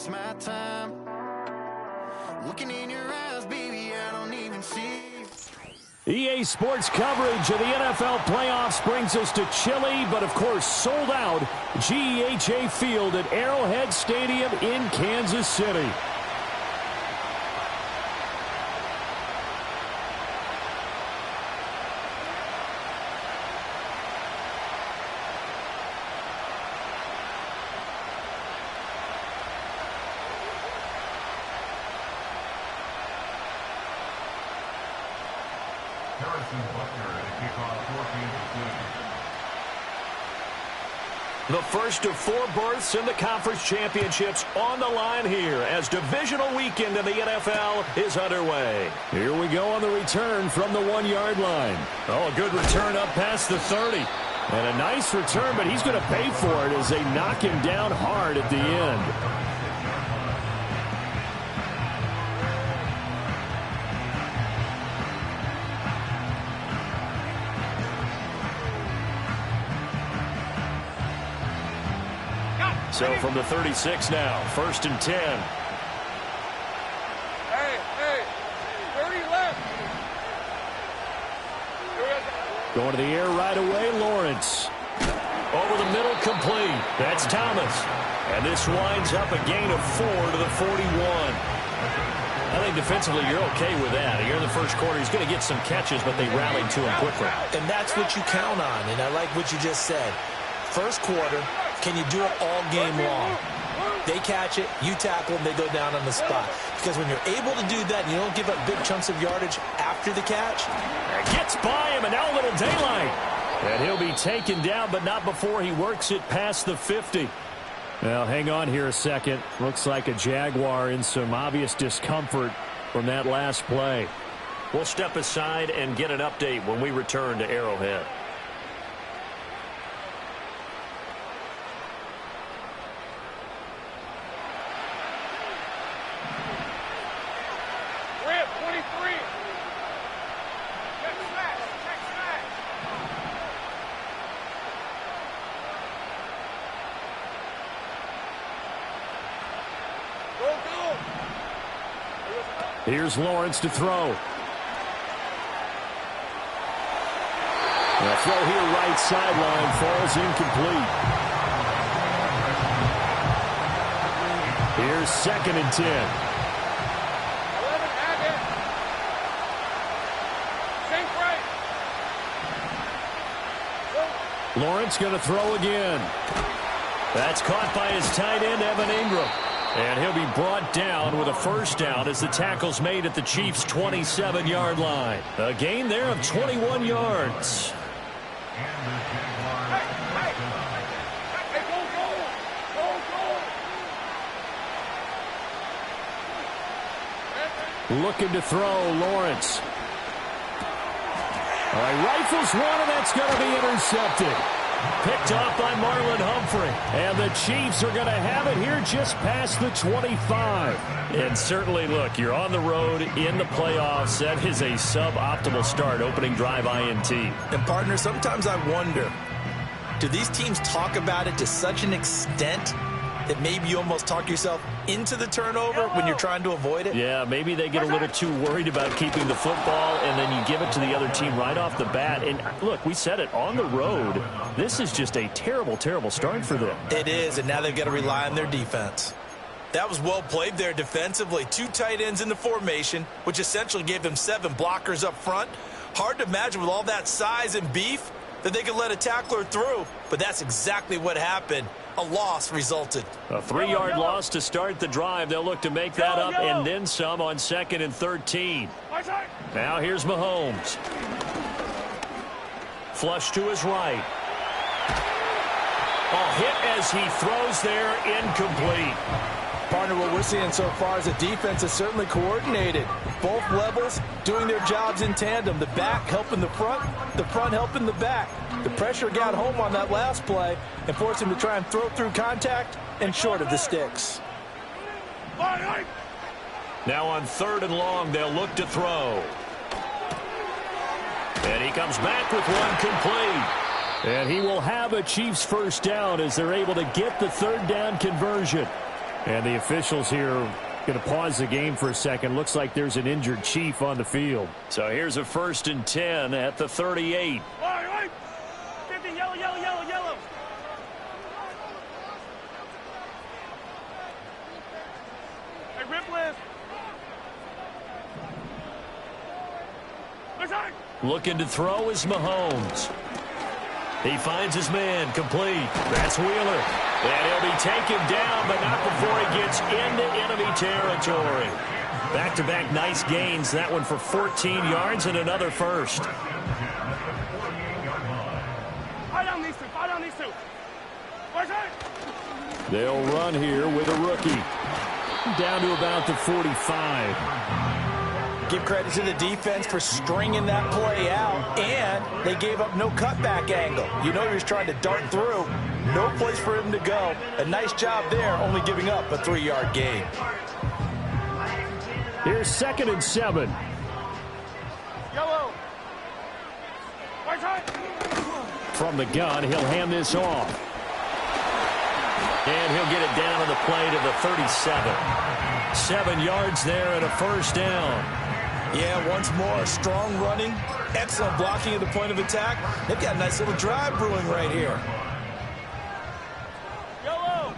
waste my time. Looking in your eyes, baby, I don't even see. EA Sports coverage of the NFL playoffs brings us to chilly, but of course sold out GEHA Field at Arrowhead Stadium in Kansas City. The first of 4 berths in the conference championships on the line here as divisional weekend in the NFL is underway. Here we go on the return from the 1-yard line. Oh, a good return up past the 30. And a nice return, but he's going to pay for it as they knock him down hard at the end. So from the 36 now, 1st and 10. Hey, 30 left. Going to the air right away, Lawrence. Over the middle, complete. That's Thomas. And this winds up a gain of 4 to the 41. I think defensively you're okay with that. Here in the first quarter, he's going to get some catches, but they rallied to him quickly. And that's what you count on, and I like what you just said. First quarter, can you do it all game long? They catch it, you tackle them, they go down on the spot. Because when you're able to do that and you don't give up big chunks of yardage after the catch. Gets by him, and now a little daylight. And he'll be taken down, but not before he works it past the 50. Now, hang on here a second. Looks like a Jaguar in some obvious discomfort from that last play. We'll step aside and get an update when we return to Arrowhead. Here's Lawrence to throw. The throw here right sideline falls incomplete. Here's 2nd and 10. Lawrence going to throw again. That's caught by his tight end, Evan Ingram. And he'll be brought down with a first down as the tackle's made at the Chiefs' 27-yard line. A gain there of 21 yards. Looking to throw, Lawrence. All right, rifles one, and that's going to be intercepted. Picked off by Marlon Humphrey. And the Chiefs are going to have it here just past the 25. And certainly, look, you're on the road in the playoffs. That is a suboptimal start, opening drive INT. And, partner, sometimes I wonder, do these teams talk about it to such an extent that maybe you almost talk yourself into the turnover when you're trying to avoid it? Yeah, maybe they get a little too worried about keeping the football, and then you give it to the other team right off the bat. And look, we said it, on the road, this is just a terrible, terrible start for them. It is, and now they've got to rely on their defense. That was well played there defensively. 2 tight ends in the formation, which essentially gave them 7 blockers up front. Hard to imagine with all that size and beef that they could let a tackler through, but that's exactly what happened. A loss resulted. A 3-yard loss to start the drive. They'll look to make that up and then some on 2nd and 13. Now here's Mahomes. Flush to his right. Oh, hit as he throws there, incomplete. Partner, what we're seeing so far is the defense is certainly coordinated. Both levels doing their jobs in tandem. The back helping the front helping the back. The pressure got home on that last play and forced him to try and throw through contact and short of the sticks. Now on 3rd and long, they'll look to throw. And he comes back with one complete. And he will have a Chiefs first down as they're able to get the 3rd down conversion. And the officials here going to pause the game for a second. Looks like there's an injured Chief on the field. So here's a 1st and 10 at the 38. All right. 50, yellow, yellow, yellow, yellow. Hey, rip list. Looking to throw is Mahomes. He finds his man, complete. That's Wheeler. And he'll be taken down, but not before he gets into enemy territory. Back-to-back nice gains. That one for 14 yards and another first. Fight on these two. Fight on these two. They'll run here with a rookie. Down to about the 45. Give credit to the defense for stringing that play out, and they gave up no cutback angle. You know he was trying to dart through. No place for him to go. A nice job there, only giving up a 3-yard gain. Here's 2nd and 7. Yellow. From the gun, he'll hand this off. And he'll get it down on the play to the 37. 7 yards there and a first down. Yeah, once more, strong running, excellent blocking at the point of attack. They've got a nice little drive brewing right here. Yellow.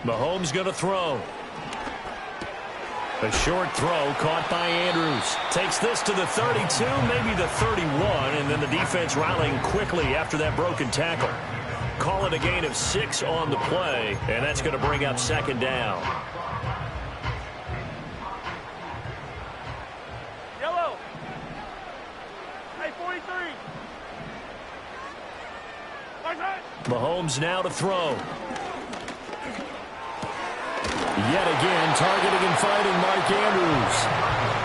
Mahomes going to throw. A short throw caught by Andrews. Takes this to the 32, maybe the 31, and then the defense rallying quickly after that broken tackle. Call it a gain of 6 on the play, and that's going to bring up 2nd down. Yellow. Hey, 43. Mahomes now to throw. Yet again, targeting and fighting Mark Andrews.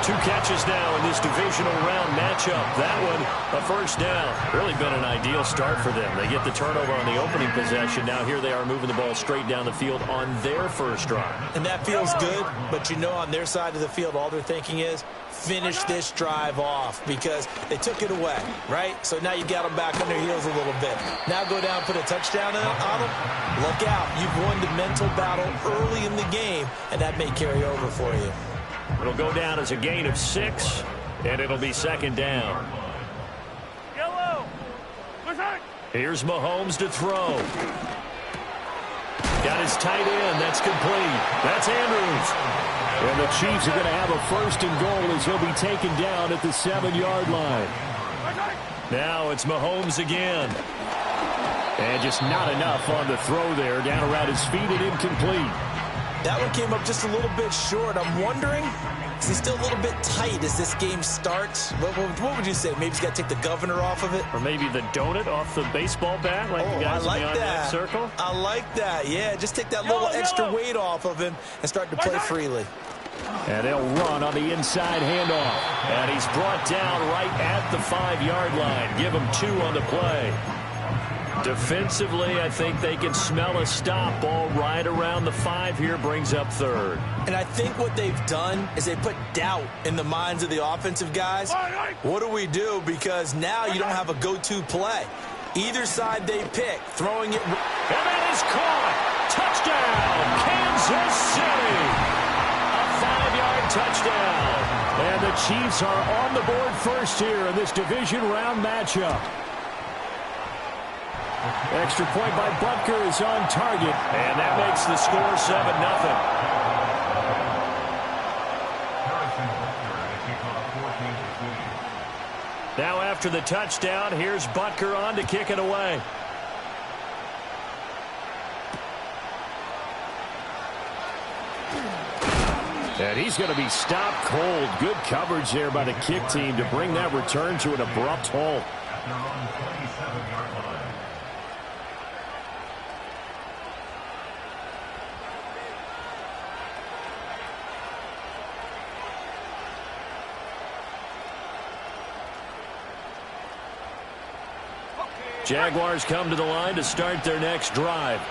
2 catches now in this divisional round matchup. That one, a first down. Really been an ideal start for them. They get the turnover on the opening possession. Now here they are moving the ball straight down the field on their first drive. And that feels good, but you know on their side of the field, all they're thinking is, finish this drive off, because they took it away, right? So now you got them back on their heels a little bit. Now go down, put a touchdown on them. Look out. You've won the mental battle early in the game, and that may carry over for you. It'll go down as a gain of 6, and it'll be 2nd down. Yellow. Here's Mahomes to throw. Got his tight end. That's complete. That's Andrews. And the Chiefs are going to have a 1st and goal as he'll be taken down at the 7-yard line. Now it's Mahomes again. And just not enough on the throw there. Down around his feet and incomplete. That one came up just a little bit short. I'm wondering, is he still a little bit tight as this game starts? What would you say? Maybe he's got to take the governor off of it? Or maybe the donut off the baseball bat like the guys I like in the that. circle? I like that. Yeah, just take that little extra weight off of him and start to play freely. And they'll run on the inside handoff. And he's brought down right at the 5-yard line. Give him 2 on the play. Defensively, I think they can smell a stop. Ball right around the 5 here, brings up 3rd. And I think what they've done is they put doubt in the minds of the offensive guys. What do we do? Because now you don't have a go-to play. Either side they pick, throwing it. And that is caught. Touchdown, Kansas City. A 5-yard touchdown. And the Chiefs are on the board first here in this division round matchup. Extra point by Butker is on target, and that makes the score 7-0. Now after the touchdown, here's Butker on to kick it away. And he's going to be stopped cold. Good coverage there by the kick team to bring that return to an abrupt halt. Jaguars come to the line to start their next drive.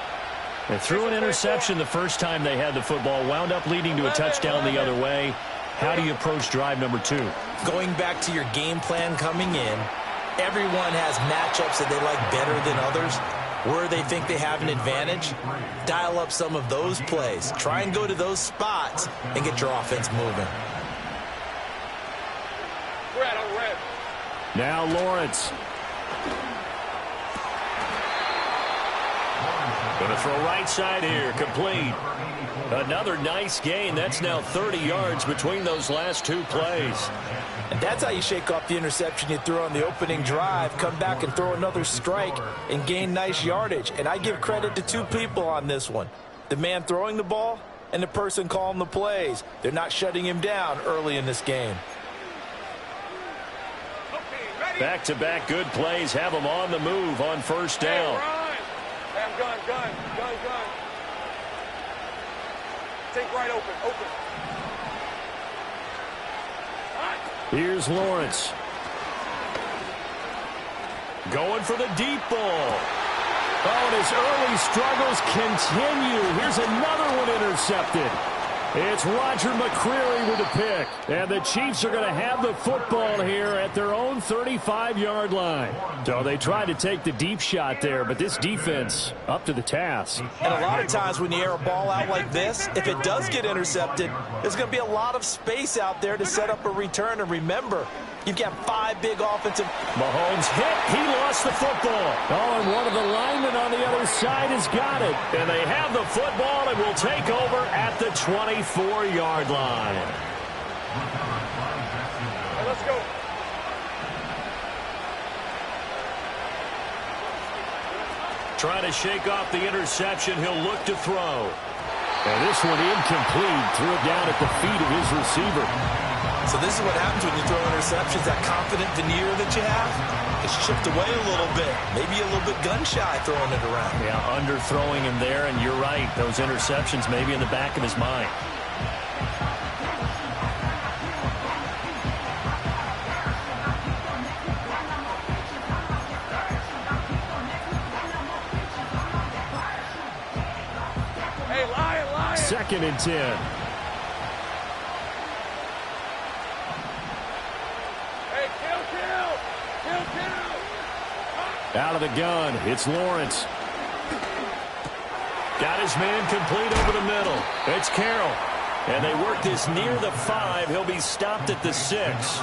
They threw an interception the first time they had the football, wound up leading to a touchdown the other way. How do you approach drive number 2? Going back to your game plan coming in, Everyone has matchups that they like better than others. Where they think they have an advantage, dial up some of those plays. Try and go to those spots and get your offense moving. Red. Now Lawrence. Going to throw right side here, complete. Another nice gain. That's now 30 yards between those last two plays. And that's how you shake off the interception you threw on the opening drive, come back and throw another strike and gain nice yardage. And I give credit to two people on this one. The man throwing the ball and the person calling the plays. They're not shutting him down early in this game. Back-to-back good plays have them on the move on first down. Hey, I'm gun. Take right open. Here's Lawrence. Going for the deep ball. Oh, and his early struggles continue. Here's another one intercepted. It's Roger McCreary with the pick. And the Chiefs are going to have the football here at their own 35-yard line. So they tried to take the deep shot there, but this defense up to the task. And a lot of times when you air a ball out like this, if it does get intercepted, there's going to be a lot of space out there to set up a return. And remember, you've got 5 big offensive. Mahomes hit. He lost the football. Oh, and one of the linemen on the other side has got it. And they have the football and will take over at the 24-yard line. Hey, let's go. Trying to shake off the interception. He'll look to throw. And this one incomplete. Threw it down at the feet of his receiver. So this is what happens when you throw interceptions. That confident veneer that you have, it's chipped away a little bit. Maybe a little bit gun-shy throwing it around. Yeah, underthrowing him there, and you're right. Those interceptions maybe in the back of his mind. Hey, lion. 2nd and 10. Out of the gun, it's Lawrence. Got his man complete over the middle. It's Carroll. And they work this near the 5. He'll be stopped at the 6.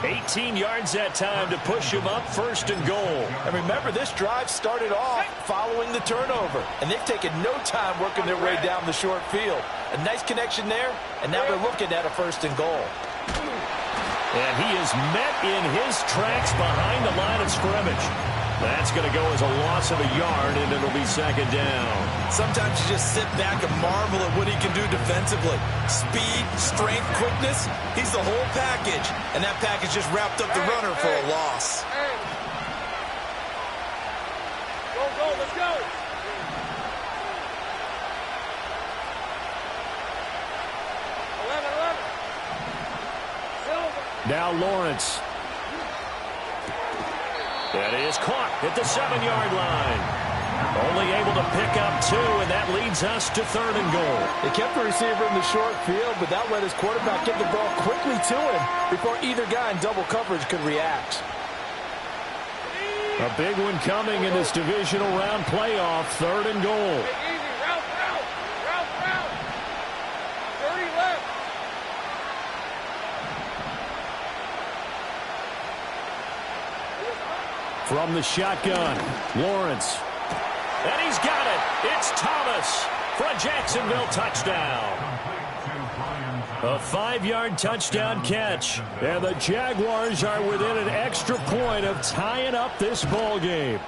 18 yards that time to push him up 1st and goal. And remember, this drive started off following the turnover. And they've taken no time working their way down the short field. A nice connection there, and now they're looking at a 1st and goal. And he is met in his tracks behind the line of scrimmage. That's going to go as a loss of a yard, and it'll be 2nd down. Sometimes you just sit back and marvel at what he can do defensively. Speed, strength, quickness, he's the whole package. And that package just wrapped up the runner for a loss. Hey. Go, let's go. Now Lawrence. That is caught at the 7-yard line. Only able to pick up 2, and that leads us to 3rd and goal. They kept the receiver in the short field, but that let his quarterback get the ball quickly to him before either guy in double coverage could react. A big one coming in this divisional round playoff, 3rd and goal. Easy, route. 30 left. From the shotgun, Lawrence. And he's got it. It's Thomas for a Jacksonville touchdown. A 5-yard touchdown catch. And the Jaguars are within an extra point of tying up this ball game.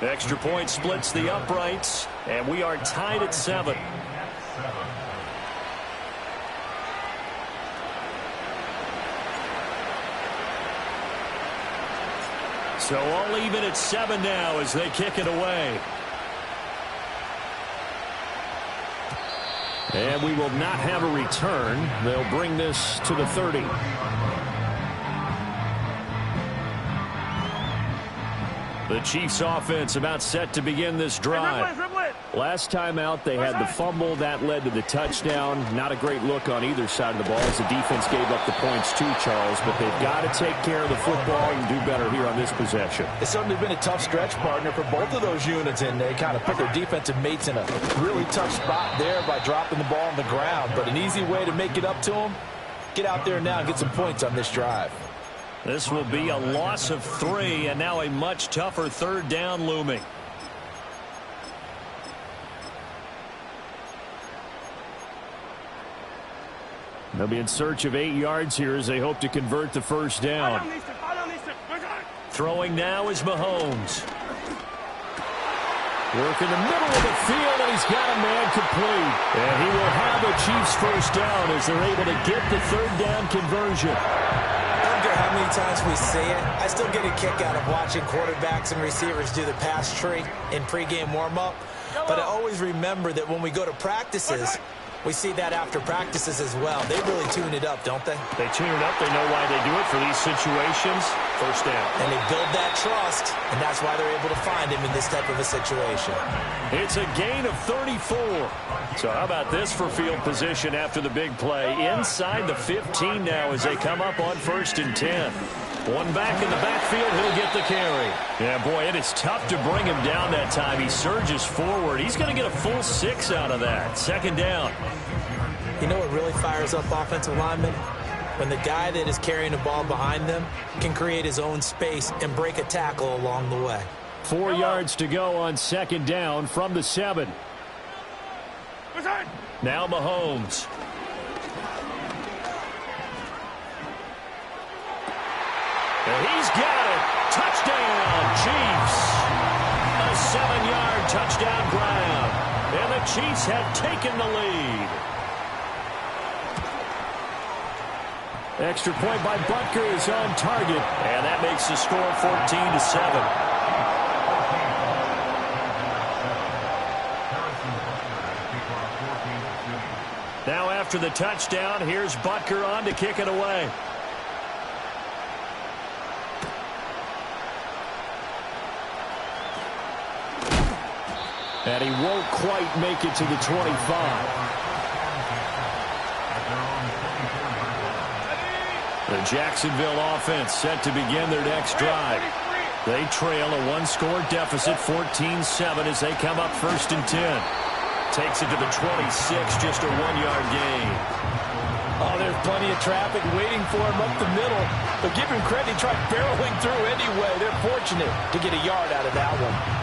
Extra point splits the uprights, and we are tied at 7. So all even at 7 now as they kick it away. And we will not have a return. They'll bring this to the 30. The Chiefs offense about set to begin this drive. Hey, dribble it. Last time out, they had the fumble. That led to the touchdown. Not a great look on either side of the ball as the defense gave up the points too, Charles. But they've got to take care of the football and do better here on this possession. It's certainly been a tough stretch, partner, for both of those units, and they kind of put their defensive mates in a really tough spot there by dropping the ball on the ground. But an easy way to make it up to them, get out there now and get some points on this drive. This will be a loss of 3, and now a much tougher third down looming. They'll be in search of 8 yards here as they hope to convert the first down. Throwing now is Mahomes. Work in the middle of the field, and he's got a man complete. And he will have the Chiefs first down as they're able to get the third down conversion. I don't care how many times we say it, I still get a kick out of watching quarterbacks and receivers do the pass tree in pregame warm-up. But I always remember that when we go to practices, we see that after practices as well. They really tune it up, don't they? They tune it up. They know why they do it for these situations. First down. And they build that trust, and that's why they're able to find him in this type of a situation. It's a gain of 34. So how about this for field position after the big play? Inside the 15 now as they come up on 1st and 10. One back in the backfield, he'll get the carry. Yeah, boy, it is tough to bring him down that time. He surges forward. He's going to get a full 6 out of that. Second down. You know what really fires up offensive linemen? When the guy that is carrying the ball behind them can create his own space and break a tackle along the way. 4 yards to go on second down from the 7. Now Mahomes. And he's got it. Touchdown, Chiefs. A 7-yard touchdown grab. And the Chiefs have taken the lead. Extra point by Butker is on target. And that makes the score 14-7. Now after the touchdown, here's Butker on to kick it away. And he won't quite make it to the 25. The Jacksonville offense set to begin their next drive. They trail a 1-score deficit, 14-7, as they come up 1st and 10. Takes it to the 26, just a 1-yard gain. Oh, there's plenty of traffic waiting for him up the middle. But give him credit, he tried barreling through anyway. They're fortunate to get a yard out of that one.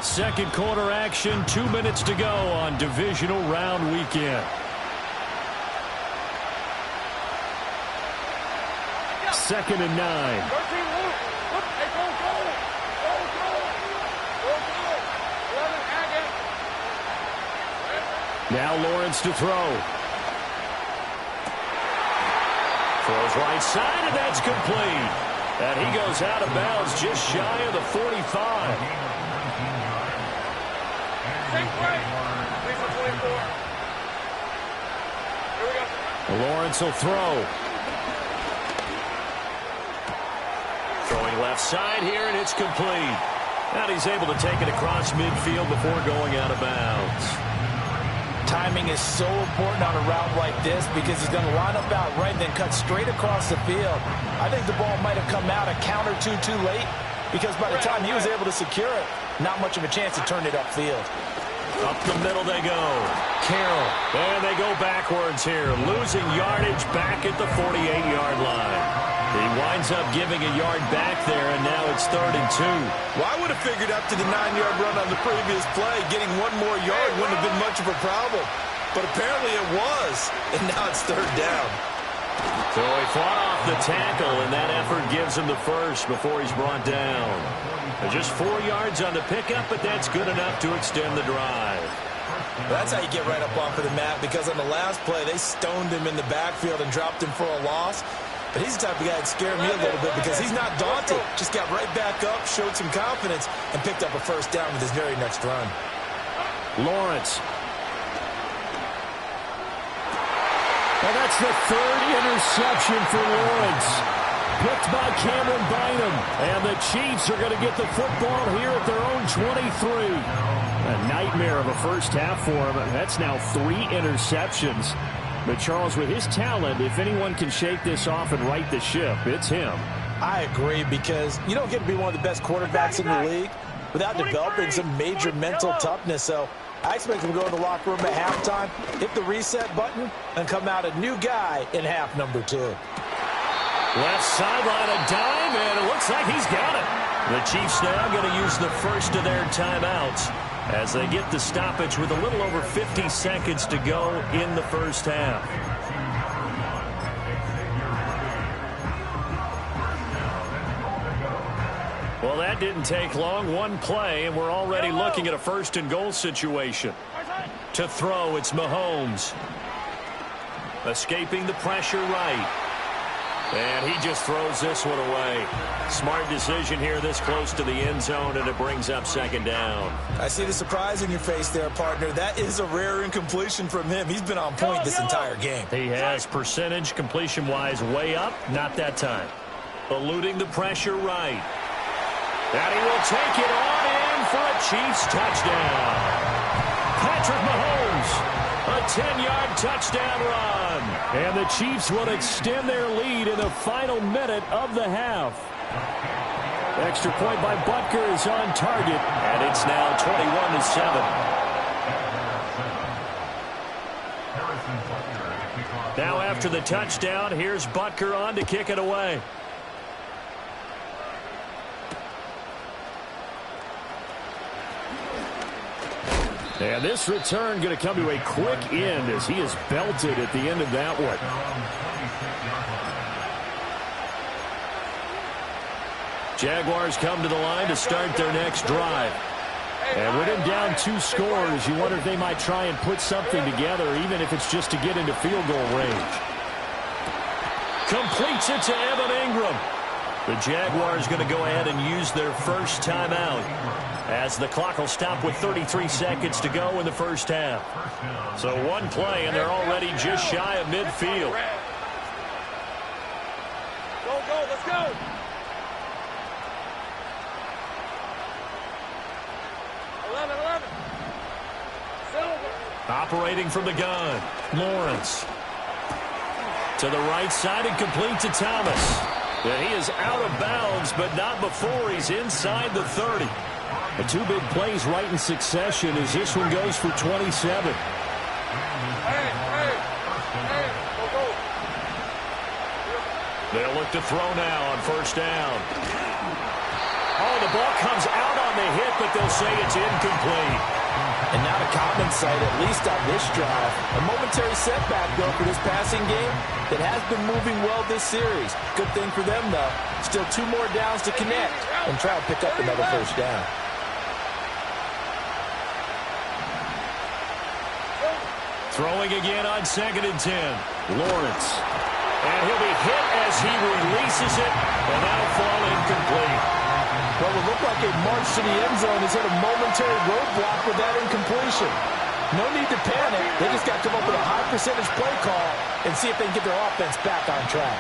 Second quarter action, 2 minutes to go on divisional round weekend. Second and 9. Now Lawrence to throw. Throws right side, and that's complete. And he goes out of bounds just shy of the 45. Lawrence will throw. Throwing left side here, and it's complete. And he's able to take it across midfield before going out of bounds. Timing is so important on a route like this because he's going to line up out right and then cut straight across the field. I think the ball might have come out a count or two too late because by the time he was able to secure it, not much of a chance to turn it upfield. Up the middle they go. Carroll. And they go backwards here. Losing yardage back at the 48-yard line. He winds up giving a yard back there, and now it's 3rd and 2. Well, I would have figured up to the 9-yard run on the previous play. Getting one more yard wouldn't have been much of a problem. But apparently it was. And now it's 3rd down. So he fought off the tackle, and that effort gives him the first before he's brought down. Just 4 yards on the pickup, but that's good enough to extend the drive. That's how you get right up off of the mat, because on the last play, they stoned him in the backfield and dropped him for a loss. But he's the type of guy that scared me a little bit because he's not daunted. Just got right back up, showed some confidence, and picked up a first down with his very next run. Lawrence. And that's the third interception for Lawrence. Picked by Cameron Bynum. And the Chiefs are going to get the football here at their own 23. A nightmare of a first half for him. That's now 3 interceptions. But Charles, with his talent, if anyone can shake this off and right the ship, it's him. I agree, because you don't get to be one of the best quarterbacks in the league without developing some major mental toughness. So I expect him to go in the locker room at halftime, hit the reset button, and come out a new guy in half number 2. Left sideline, a dive, and it looks like he's got it. The Chiefs now going to use the first of their timeouts as they get the stoppage with a little over 50 seconds to go in the first half. Well, that didn't take long. One play, and we're already looking at a first and goal situation. To throw, it's Mahomes. Escaping the pressure right. And he just throws this one away. Smart decision here this close to the end zone, and it brings up second down. I see the surprise in your face there, partner. That is a rare incompletion from him. He's been on point this entire game. He has percentage completion-wise way up. Not that time. Eluding the pressure right. And he will take it on in for a Chiefs touchdown. Patrick Mahomes. A 10-yard touchdown run. And the Chiefs will extend their lead in the final minute of the half. Extra point by Butker is on target, and it's now 21-7. Now after the touchdown, here's Butker on to kick it away. And this return going to come to a quick end as he is belted at the end of that one. Jaguars come to the line to start their next drive. And with him down 2 scores, you wonder if they might try and put something together, even if it's just to get into field goal range. Completes it to Evan Ingram. The Jaguars going to go ahead and use their first timeout, as the clock will stop with 33 seconds to go in the first half. So one play, and they're already just shy of midfield. Go, let's go. Operating from the gun, Lawrence. To the right side and complete to Thomas. And he is out of bounds, but not before he's inside the 30. The 2 big plays right in succession as this one goes for 27. They'll look to throw now on first down. Oh, the ball comes out on the hit, but they'll say it's incomplete. And not a common sight, at least on this drive. A momentary setback, though, for this passing game that has been moving well this series. Good thing for them, though. Still 2 more downs to connect and try to pick up another first down. Throwing again on 2nd and 10. Lawrence. And he'll be hit as he releases it, and that'll fall incomplete. What would look like a march to the end zone has hit a momentary roadblock with that incompletion. No need to panic. They just got to come up with a high percentage play call and see if they can get their offense back on track.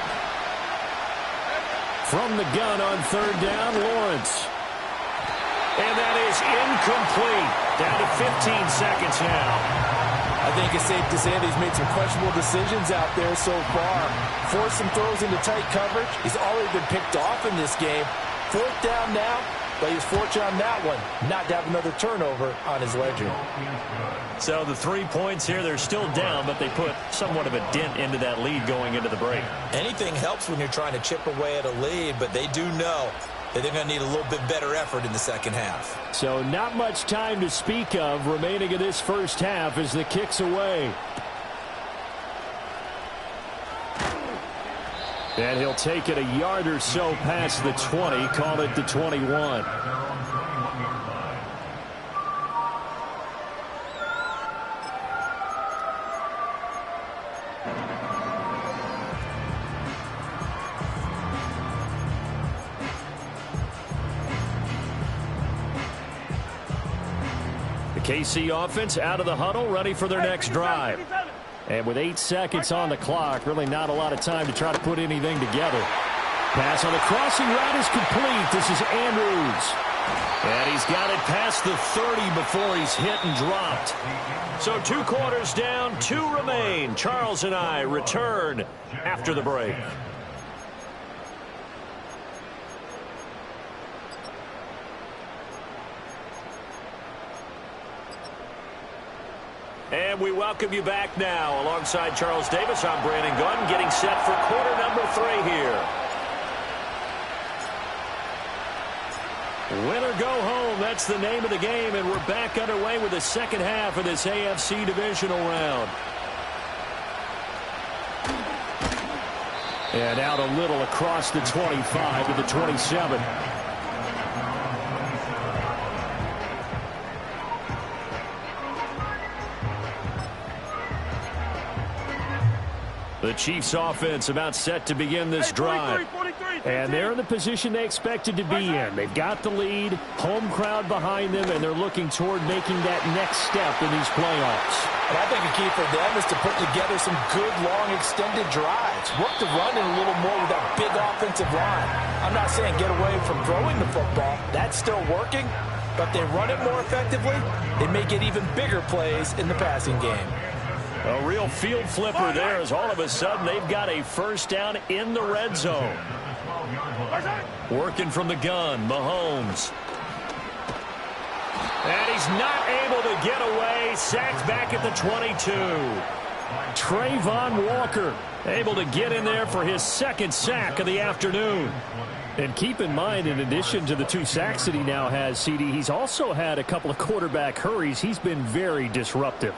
From the gun on 3rd down, Lawrence. And that is incomplete. Down to 15 seconds now. I think it's safe to say that he's made some questionable decisions out there so far. Forced some throws into tight coverage. He's already been picked off in this game. 4th down now, but he was fortunate on that one not to have another turnover on his ledger. So the 3 points here, they're still down, but they put somewhat of a dent into that lead going into the break. Anything helps when you're trying to chip away at a lead, but they do know that they're going to need a little bit better effort in the second half. So not much time to speak of remaining in this first half as the kick's away. And he'll take it a yard or so past the 20, call it the 21. KC offense out of the huddle, ready for their next drive. And with 8 seconds on the clock, really not a lot of time to try to put anything together. Pass on the crossing route is complete. This is Andrews. And he's got it past the 30 before he's hit and dropped. So 2 quarters down, 2 remain. Charles and I return after the break. And we welcome you back now. Alongside Charles Davis, I'm Brandon Gunn, getting set for quarter number 3 here. Win or go home, that's the name of the game, and we're back underway with the second half of this AFC divisional round. And out a little across the 25 to the 27. The Chiefs offense about set to begin this drive. And they're in the position they expected to be in. They've got the lead, home crowd behind them, and they're looking toward making that next step in these playoffs. And I think a key for them is to put together some good, long, extended drives. Work the run in a little more with that big offensive line. I'm not saying get away from throwing the football. That's still working. But they run it more effectively, they may get even bigger plays in the passing game. A real field flipper there as all of a sudden they've got a first down in the red zone. Working from the gun, Mahomes. And he's not able to get away. Sacked back at the 22. Trayvon Walker able to get in there for his second sack of the afternoon. And keep in mind, in addition to the 2 sacks that he now has, CD, he's also had a couple of quarterback hurries. He's been very disruptive.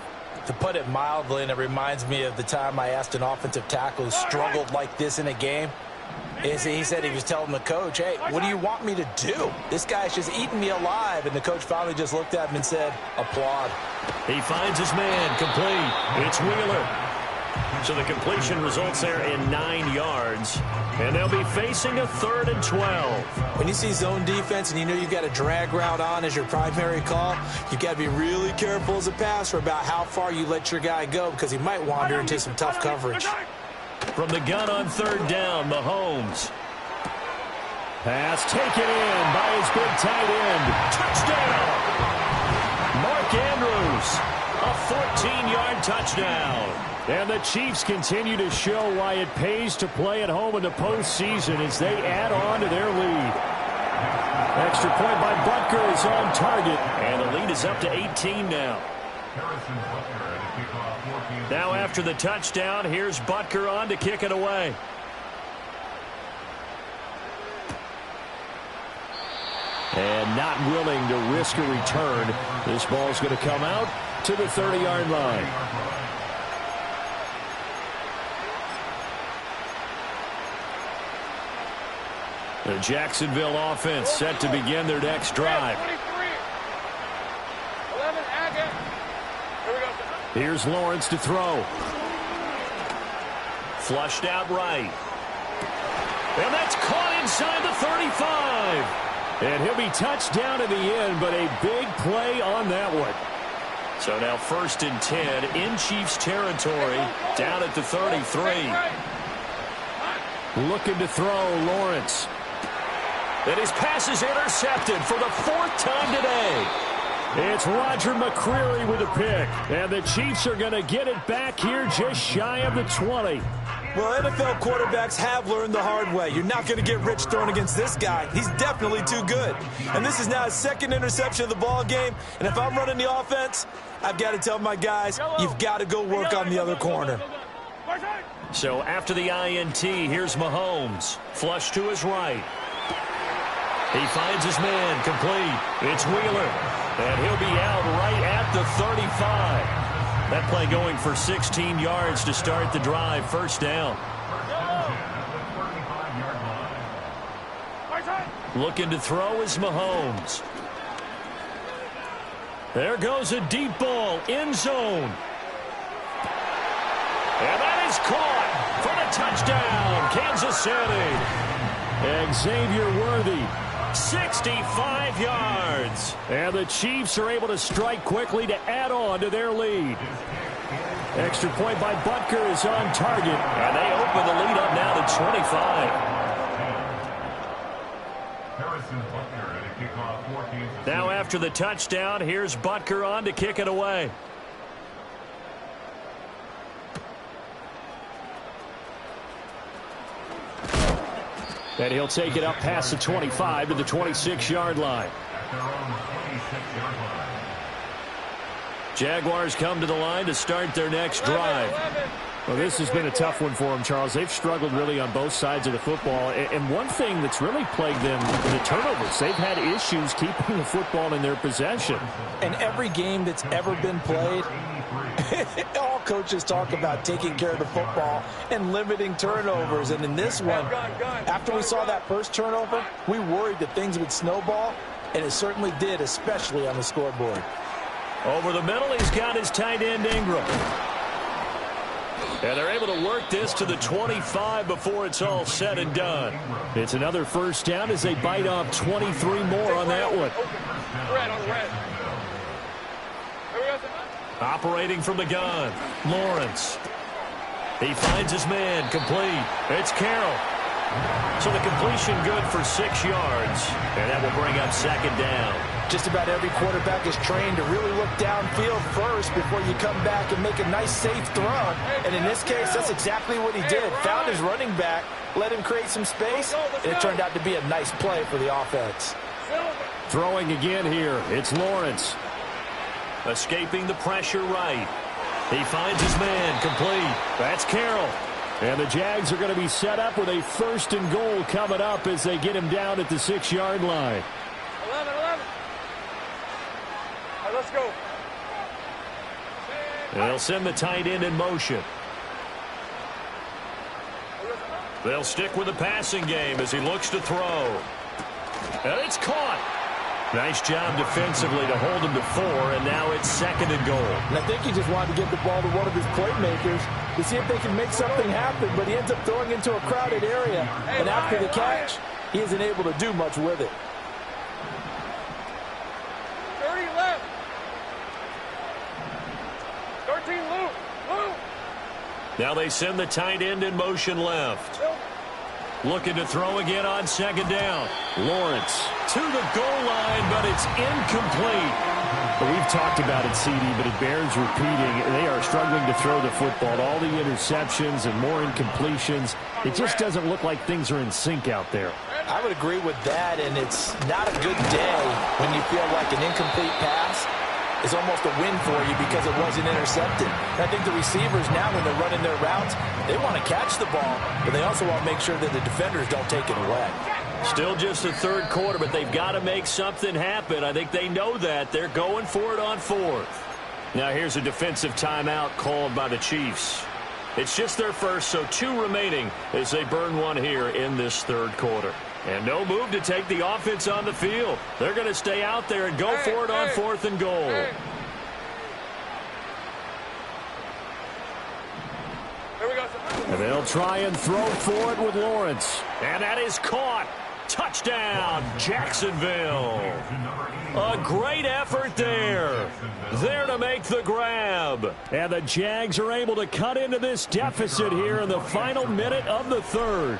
To put it mildly, and it reminds me of the time I asked an offensive tackle who struggled like this in a game. He said he was telling the coach, hey, what do you want me to do? This guy's just eating me alive. And the coach finally just looked at him and said, applaud. He finds his man, complete. It's Wheeler. So the completion results there in 9 yards. And they'll be facing a 3rd and 12. When you see zone defense and you know you've got a drag route on as your primary call, you've got to be really careful as a passer about how far you let your guy go because he might wander into some tough coverage. From the gun on 3rd down, Mahomes. Pass taken in by his big tight end. Touchdown! Mark Andrews, a 14-yard touchdown. And the Chiefs continue to show why it pays to play at home in the postseason as they add on to their lead. Extra point by Butker is on target, and the lead is up to 18 now. Now after the touchdown, here's Butker on to kick it away. And not willing to risk a return. This ball's going to come out to the 30-yard line. The Jacksonville offense set to begin their next drive. Here's Lawrence to throw. Flushed out right. And that's caught inside the 35. And he'll be touched down in the end, but a big play on that one. So now 1st and 10 in Chiefs territory, down at the 33. Looking to throw, Lawrence. And his pass is intercepted for the 4th time today. It's Roger McCreary with a pick. And the Chiefs are going to get it back here just shy of the 20. Well, NFL quarterbacks have learned the hard way. You're not going to get rich throwing against this guy. He's definitely too good. And this is now his 2nd interception of the ball game. And if I'm running the offense, I've got to tell my guys, you've got to go work on the other corner. So after the INT, here's Mahomes. Flush to his right. He finds his man, complete. It's Wheeler, and he'll be out right at the 35. That play going for 16 yards to start the drive, 1st down. Looking to throw is Mahomes. There goes a deep ball, end zone. And that is caught for the touchdown, Kansas City. Xavier Worthy 65 yards. And the Chiefs are able to strike quickly to add on to their lead. Extra point by Butker is on target. And they open the lead up now to 25. Now after the touchdown, here's Butker on to kick it away. And he'll take it up past the 25 to the 26-yard line. Jaguars come to the line to start their next drive. Well, this has been a tough one for them, Charles. They've struggled really on both sides of the football. And one thing that's really plagued them is the turnovers. They've had issues keeping the football in their possession. And every game that's ever been played, all coaches talk about taking care of the football and limiting turnovers. And in this one, after we saw that first turnover, we worried that things would snowball, and it certainly did, especially on the scoreboard. Over the middle, he's got his tight end Ingram. And they're able to work this to the 25 before it's all said and done. It's another first down as they bite off 23 more on that one. Operating from the gun, Lawrence. He finds his man, complete. It's Carroll. So the completion good for 6 yards. And that will bring up second down. Just about every quarterback is trained to really look downfield first before you come back and make a nice, safe throw. And in this case, that's exactly what he did. Found his running back, let him create some space, and it turned out to be a nice play for the offense. Throwing again here, it's Lawrence. Escaping the pressure right. He finds his man, complete. That's Carroll. And the Jags are going to be set up with a 1st and goal coming up as they get him down at the 6-yard line. 11. All right, let's go. And they'll send the tight end in motion. They'll stick with the passing game as he looks to throw. And it's caught. Nice job defensively to hold him to 4, and now it's 2nd and goal. And I think he just wanted to get the ball to one of his playmakers to see if they can make something happen, but he ends up throwing into a crowded area. And after the catch, he isn't able to do much with it. 30 left. 13 loop. Now they send the tight end in motion left. Looking to throw again on 2nd down. Lawrence to the goal line, but it's incomplete. But we've talked about it, CD, but it bears repeating. They are struggling to throw the football. All the interceptions and more incompletions. It just doesn't look like things are in sync out there. I would agree with that, and it's not a good day when you feel like an incomplete pass is almost a win for you because it wasn't intercepted. And I think the receivers now, when they're running their routes, they want to catch the ball, but they also want to make sure that the defenders don't take it away. Still just the 3rd quarter, but they've got to make something happen. I think they know that. They're going for it on 4th. Now here's a defensive timeout called by the Chiefs. It's just their first, so 2 remaining as they burn one here in this 3rd quarter. And no move to take the offense on the field. They're going to stay out there and go for it on 4th and goal. And they'll try and throw for it with Lawrence. And that is caught. Touchdown, Jacksonville. A great effort there. There to make the grab. And the Jags are able to cut into this deficit here in the final minute of the 3rd.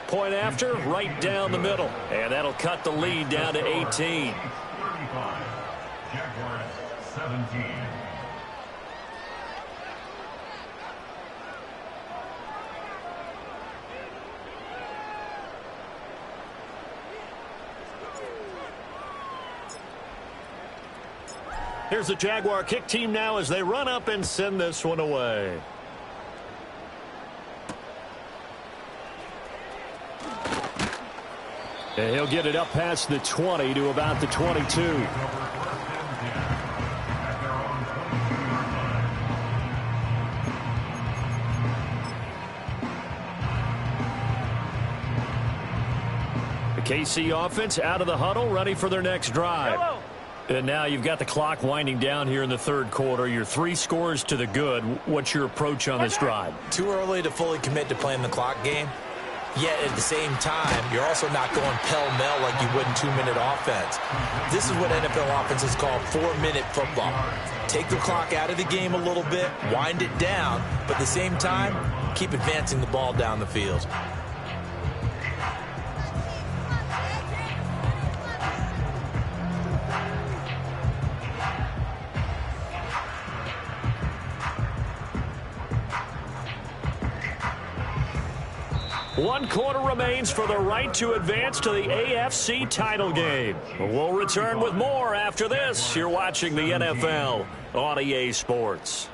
Point after, right down the middle. And that'll cut the lead down to 18. 35, Jaguars 17. Here's the Jaguar kick team now as they run up and send this one away. And he'll get it up past the 20 to about the 22. The KC offense out of the huddle, ready for their next drive. And now you've got the clock winding down here in the 3rd quarter. Your 3 scores to the good. What's your approach on this drive? Too early to fully commit to playing the clock game. Yet at the same time, you're also not going pell-mell like you would in 2-minute offense. This is what NFL offenses call 4-minute football. Take the clock out of the game a little bit, wind it down, but at the same time, keep advancing the ball down the field. One quarter remains for the right to advance to the AFC title game. We'll return with more after this. You're watching the NFL on EA Sports.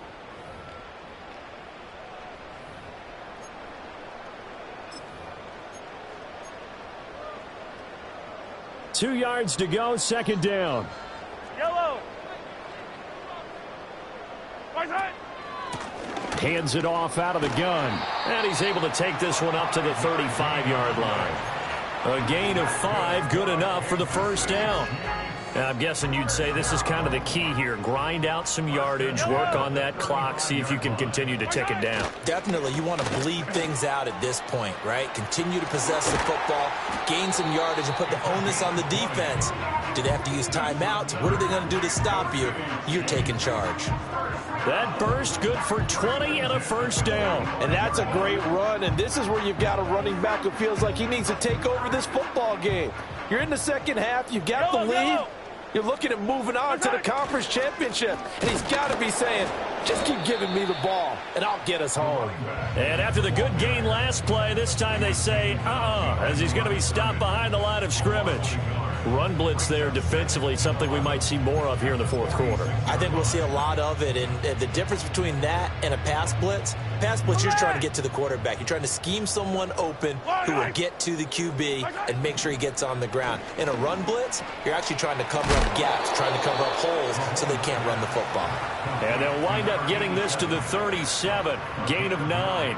Two yards to go, second down. Yellow. Right side. Hands it off out of the gun. And he's able to take this one up to the 35-yard line. A gain of 5, good enough for the first down. Now, I'm guessing you'd say this is kind of the key here. Grind out some yardage, work on that clock, see if you can continue to tick it down. Definitely, you want to bleed things out at this point, right? Continue to possess the football, gain some yardage, and put the onus on the defense. Do they have to use timeouts? What are they going to do to stop you? You're taking charge. That burst good for 20 and a first down. And that's a great run, and this is where you've got a running back who feels like he needs to take over this football game. You're in the second half, you've got the lead. You're looking at moving on to the conference championship, and he's got to be saying, just keep giving me the ball, and I'll get us home. And after the good gain last play, this time they say, as he's going to be stopped behind the line of scrimmage. Run blitz there defensively, something we might see more of here in the fourth quarter. I think we'll see a lot of it, and the difference between that and a pass blitz, you're trying to get to the quarterback. You're trying to scheme someone open who will get to the QB and make sure he gets on the ground. In a run blitz, you're actually trying to cover up gaps, trying to cover up holes so they can't run the football. And they'll wind up getting this to the 37, gain of 9.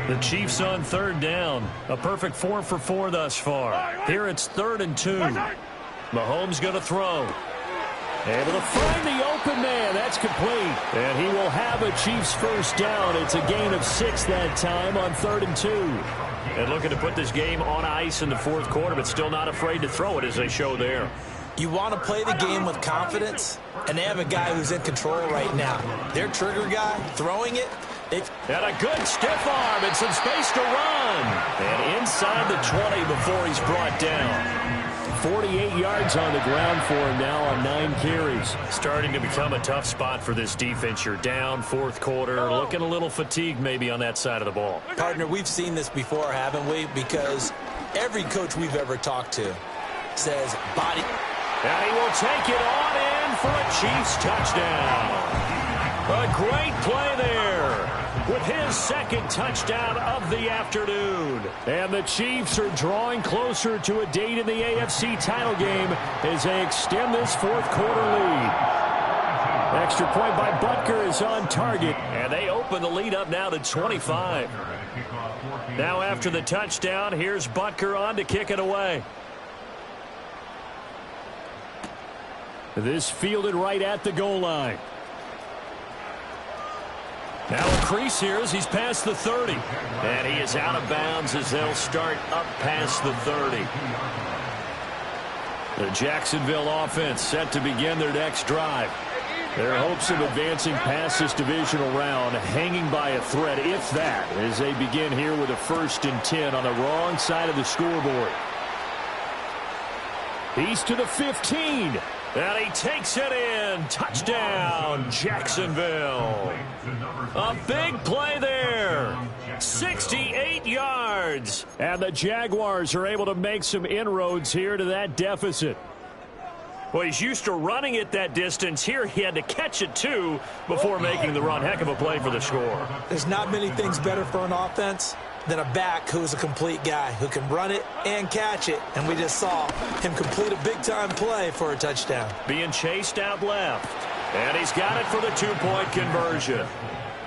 The Chiefs on third down. A perfect 4 for 4 thus far. Here it's 3rd and 2. Mahomes going to throw. Able to find the open man. That's complete. And he will have a Chiefs first down. It's a gain of 6 that time on 3rd and 2. And looking to put this game on ice in the fourth quarter, but still not afraid to throw it as they show there. You want to play the game with confidence, and they have a guy who's in control right now. Their trigger guy throwing it. And a good stiff arm and some space to run. And inside the 20 before he's brought down. 48 yards on the ground for him now on 9 carries. Starting to become a tough spot for this defense. You're down fourth quarter, looking a little fatigued maybe on that side of the ball. Partner, we've seen this before, haven't we? Because every coach we've ever talked to says body. And he will take it on in for a Chiefs touchdown. A great play there with his second touchdown of the afternoon. And the Chiefs are drawing closer to a date in the AFC title game as they extend this fourth quarter lead. Extra point by Butker is on target, and they open the lead up now to 25. Now after the touchdown, here's Butker on to kick it away. This fielded right at the goal line. Now a crease here as he's past the 30. And he is out of bounds as they'll start up past the 30. The Jacksonville offense set to begin their next drive. Their hopes of advancing past this divisional round hanging by a thread, if that, as they begin here with a 1st and 10 on the wrong side of the scoreboard. He's to the 15. And he takes it in. Touchdown, Jacksonville. A big play there. 68 yards. And the Jaguars are able to make some inroads here to that deficit. Well, he's used to running it that distance. Here he had to catch it, too, before making the run. Heck of a play for the score. There's not many things better for an offense than a back who's a complete guy who can run it and catch it. And we just saw him complete a big-time play for a touchdown. Being chased out left. And he's got it for the 2-point conversion.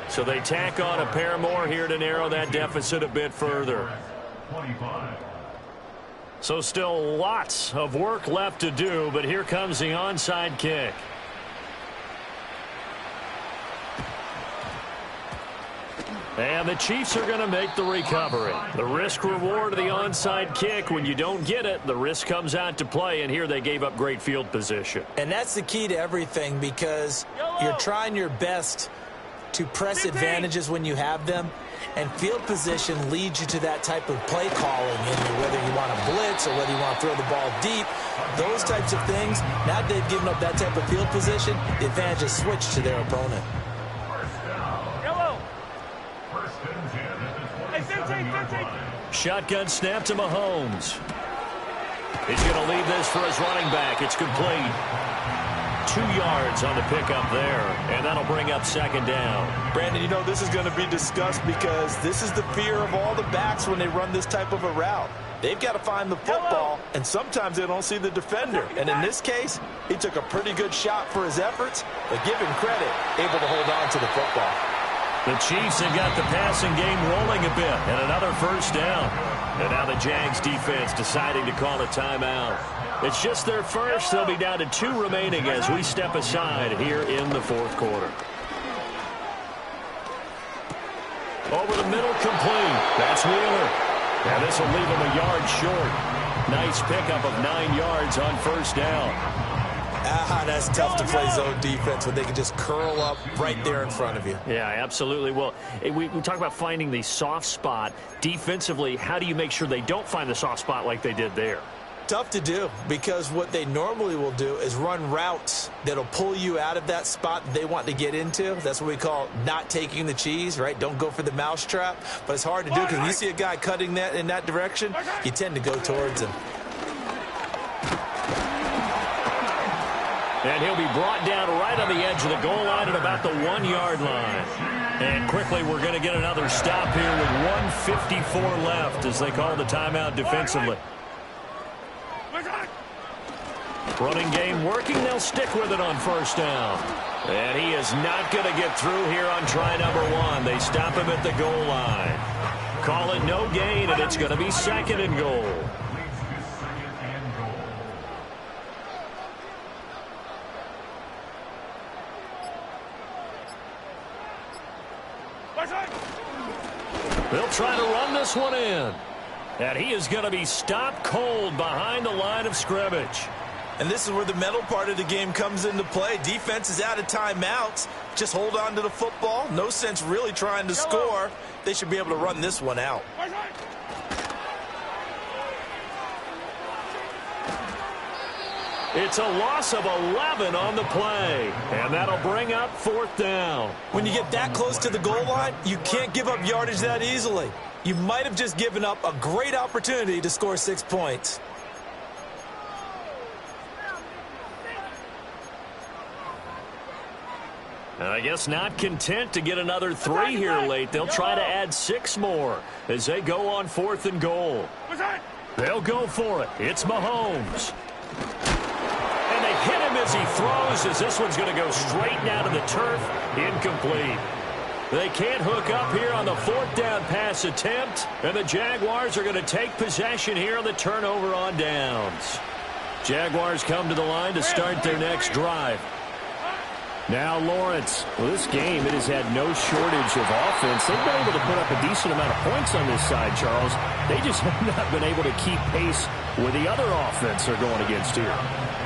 So they tack on a pair more here to narrow that deficit a bit further. So still lots of work left to do, but here comes the onside kick. And the Chiefs are going to make the recovery. The risk-reward of the onside kick. When you don't get it, the risk comes out to play, and here they gave up great field position. And that's the key to everything, because you're trying your best to press advantages when you have them, and field position leads you to that type of play calling, whether you want to blitz or whether you want to throw the ball deep, those types of things. Now that they've given up that type of field position, the advantage is switched to their opponent. Shotgun snap to Mahomes. He's going to leave this for his running back. It's complete. 2 yards on the pickup there, and that'll bring up second down. Brandon, you know this is going to be discussed because this is the fear of all the backs when they run this type of a route. They've got to find the football, and sometimes they don't see the defender. And in this case, he took a pretty good shot for his efforts, but give him credit, able to hold on to the football. The Chiefs have got the passing game rolling a bit, and another first down. And now the Jags defense deciding to call a timeout. It's just their first. They'll be down to 2 remaining as we step aside here in the fourth quarter. Over the middle, complete. That's Wheeler. And this will leave him a yard short. Nice pickup of 9 yards on first down. That's tough to play zone defense when they can just curl up right there in front of you. Yeah, absolutely. Well, we talk about finding the soft spot. Defensively, how do you make sure they don't find the soft spot like they did there? Tough to do, because what they normally will do is run routes that'll pull you out of that spot that they want to get into. That's what we call not taking the cheese, right? Don't go for the mousetrap. But it's hard to do because when you see a guy cutting that in that direction, you tend to go towards him. And he'll be brought down right on the edge of the goal line at about the 1 yard line. And quickly, we're going to get another stop here with 1:54 left as they call the timeout defensively. Running game working. They'll stick with it on first down. And he is not going to get through here on try number 1. They stop him at the goal line. Call it no gain, and it's going to be second and goal. They'll try to run this one in. And he is going to be stopped cold behind the line of scrimmage. And this is where the mental part of the game comes into play. Defense is out of timeouts. Just hold on to the football. No sense really trying to score. They should be able to run this one out. It's a loss of 11 on the play, and that'll bring up fourth down. When you get that close to the goal line, you can't give up yardage that easily. You might have just given up a great opportunity to score 6 points. I guess not content to get another 3 here late. They'll try to add 6 more as they go on fourth and goal. They'll go for it. It's Mahomes. And they hit him as he throws, as this one's going to go straight down to the turf. Incomplete. They can't hook up here on the fourth down pass attempt, and the Jaguars are going to take possession here on the turnover on downs. Jaguars come to the line to start their next drive. Now Lawrence. Well, this game, it has had no shortage of offense. They've been able to put up a decent amount of points on this side, Charles. They just have not been able to keep pace with the other offense they're going against here.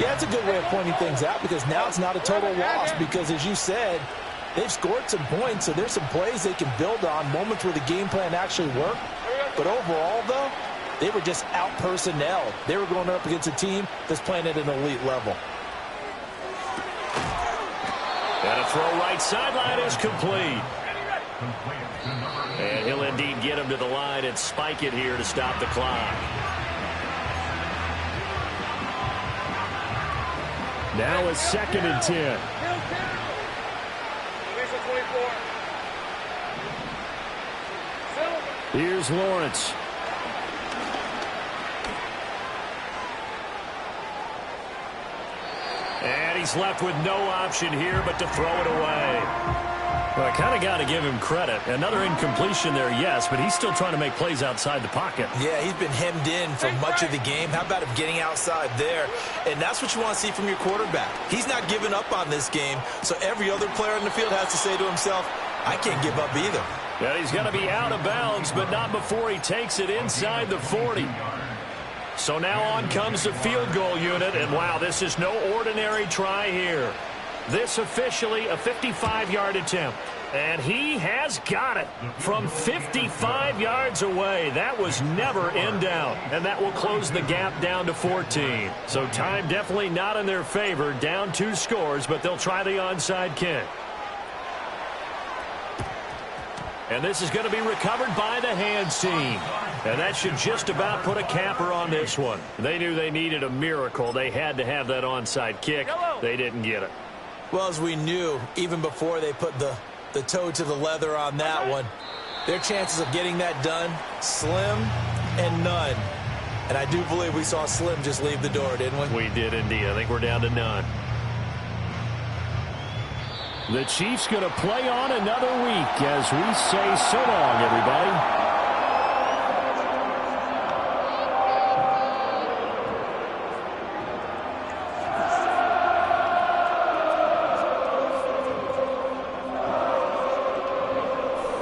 Yeah, it's a good way of pointing things out, because now it's not a total loss, because as you said, they've scored some points, so there's some plays they can build on, moments where the game plan actually worked. But overall, though, they were just out personnel. They were going up against a team that's playing at an elite level. And a throw right sideline is complete. And he'll indeed get him to the line and spike it here to stop the clock. Now it's 2nd and 10. Here's Lawrence. And he's left with no option here but to throw it away. Well, I kind of got to give him credit. Another incompletion there, yes, but he's still trying to make plays outside the pocket. Yeah, he's been hemmed in for much of the game. How about him getting outside there? And that's what you want to see from your quarterback. He's not giving up on this game, so every other player on the field has to say to himself, I can't give up either. And he's going to be out of bounds, but not before he takes it inside the 40. So now on comes the field goal unit, and wow, this is no ordinary try here. This officially a 55-yard attempt. And he has got it from 55 yards away. That was never in doubt. And that will close the gap down to 14. So time definitely not in their favor. Down 2 scores, but they'll try the onside kick. And this is going to be recovered by the hands team. And that should just about put a capper on this one. They knew they needed a miracle. They had to have that onside kick. They didn't get it. Well, as we knew, even before they put the toe to the leather on that one, their chances of getting that done, slim and none. And I do believe we saw Slim just leave the door, didn't we? We did indeed. I think we're down to none. The Chiefs going to play on another week as we say so long, everybody.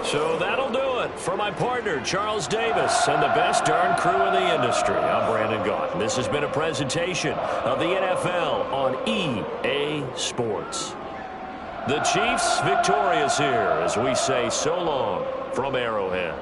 So that'll do it for my partner, Charles Davis, and the best darn crew in the industry. I'm Brandon Gaughan. This has been a presentation of the NFL on EA Sports. The Chiefs victorious here as we say so long from Arrowhead.